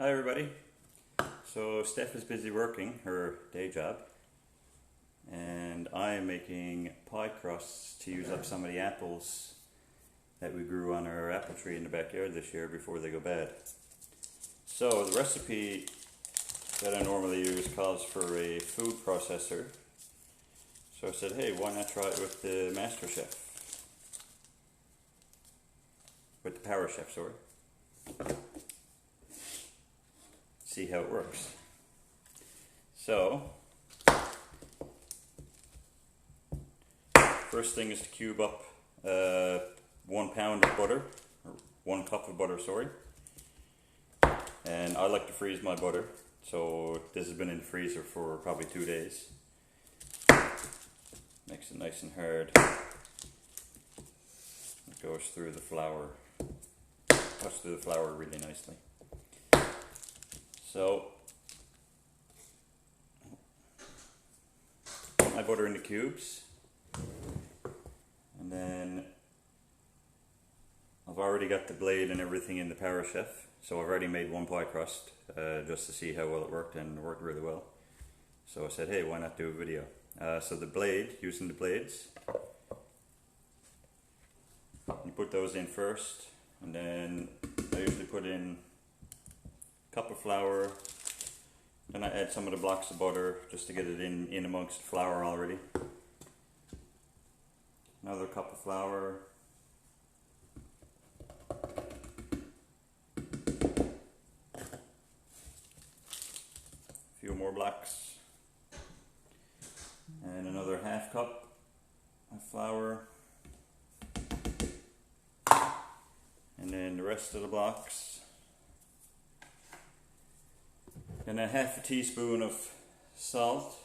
Hi everybody. So Steph is busy working her day job and I'm making pie crusts to use up some of the apples that we grew on our apple tree in the backyard this year before they go bad. So the recipe that I normally use calls for a food processor. So I said, hey, why not try it with the Master Chef? With the Power Chef, sorry. See how it works. So, first thing is to cube up 1 pound of butter, or 1 cup of butter, sorry. And I like to freeze my butter, so this has been in the freezer for probably 2 days. Makes it nice and hard. It goes through the flour, cuts through the flour really nicely. So, put my butter into cubes, and then I've already got the blade and everything in the Power Chef, so I've already made 1 pie crust just to see how well it worked, and it worked really well. So I said, hey, why not do a video? So the blade, using the blades, you put those in first, and then I usually put in a cup of flour, then I add some of the blocks of butter just to get it in amongst the flour already. Another cup of flour. A few more blocks. And another half cup of flour. And then the rest of the blocks. And a half a teaspoon of salt.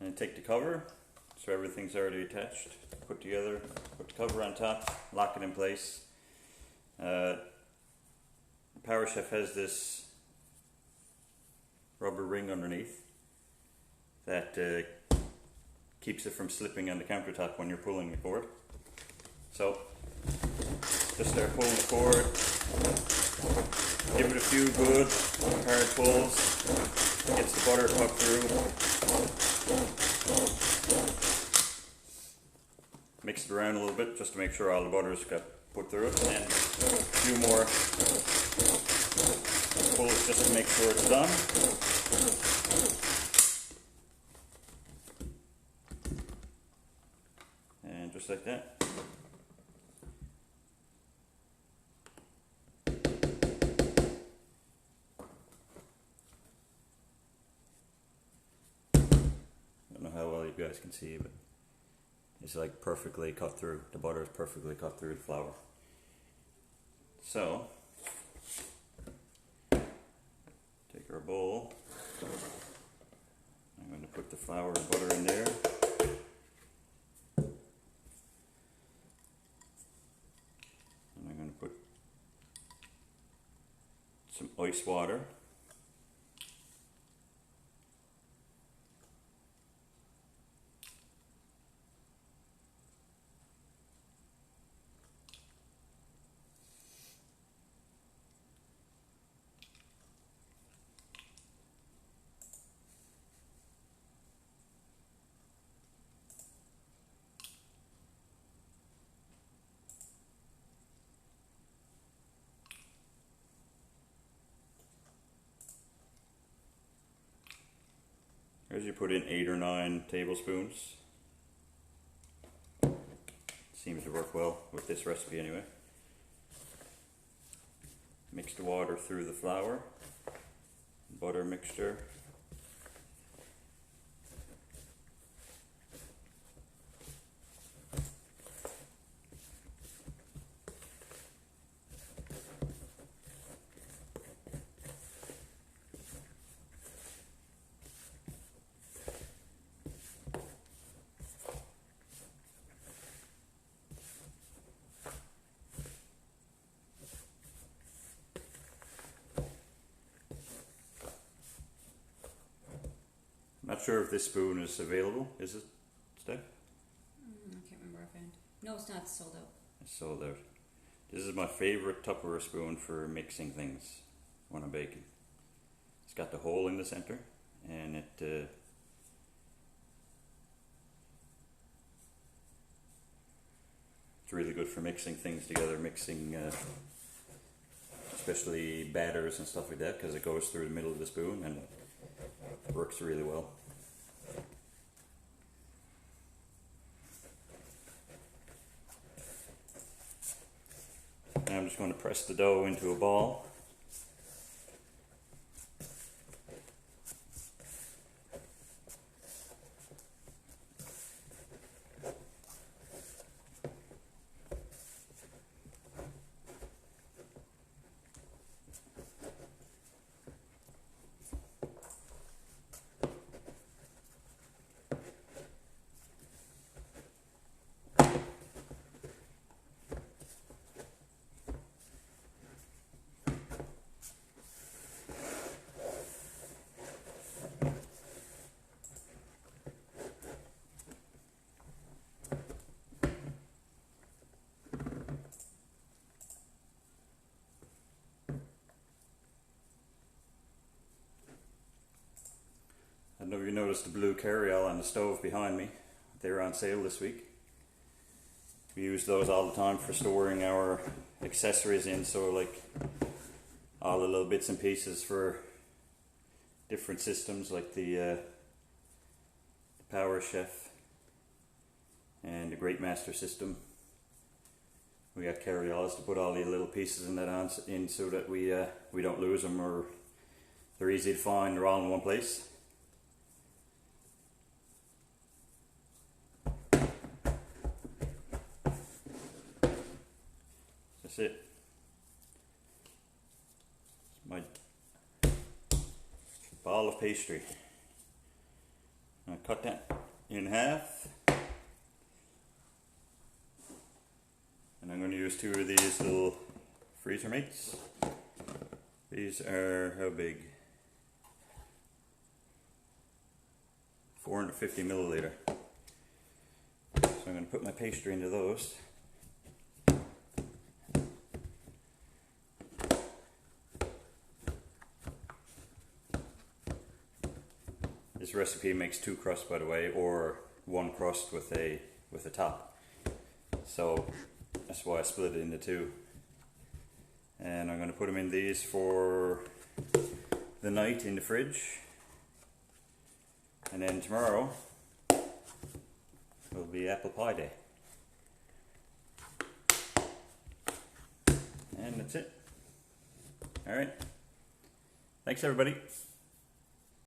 And take the cover, so everything's already attached, put together, put the cover on top, lock it in place. Power Chef has this rubber ring underneath that keeps it from slipping on the countertop when you're pulling the cord. So, just start pulling the cord, give it a few good hard pulls, gets the butter cooked through. Mix it around a little bit just to make sure all the butter's got put through it, and a few more pulls just to make sure it's done. And just like that. I don't know how well you guys can see, but it's like perfectly cut through. The butter is perfectly cut through the flour. So, take our bowl. I'm going to put the flour and butter in there. And I'm going to put some ice water. As you put in 8 or 9 tablespoons. Seems to work well with this recipe anyway. Mix the water through the flour, butter mixture. Not sure if this spoon is available. Is it, Steph? I can't remember offhand. No, it's not, it's sold out. It's sold out. This is my favorite Tupperware spoon for mixing things when I'm baking. It's got the hole in the center, and it's really good for mixing things together, mixing especially batters and stuff like that, because it goes through the middle of the spoon and it works really well. Now I'm just going to press the dough into a ball. I don't know if you noticed the blue carryall on the stove behind me. They were on sale this week. We use those all the time for storing our accessories in, so like all the little bits and pieces for different systems, like the Power Chef and the Great Master system. We got carryalls to put all the little pieces in that in so that we don't lose them, or they're easy to find. They're all in one place. That's it. It's my ball of pastry. I'm going to cut that in half. And I'm going to use 2 of these little freezer mates. These are how big? 450 milliliter. So I'm going to put my pastry into those. This recipe makes 2 crusts, by the way, or 1 crust with a top. So that's why I split it into 2. And I'm going to put them in these for the night in the fridge. And then tomorrow will be apple pie day. And that's it. Alright. Thanks everybody.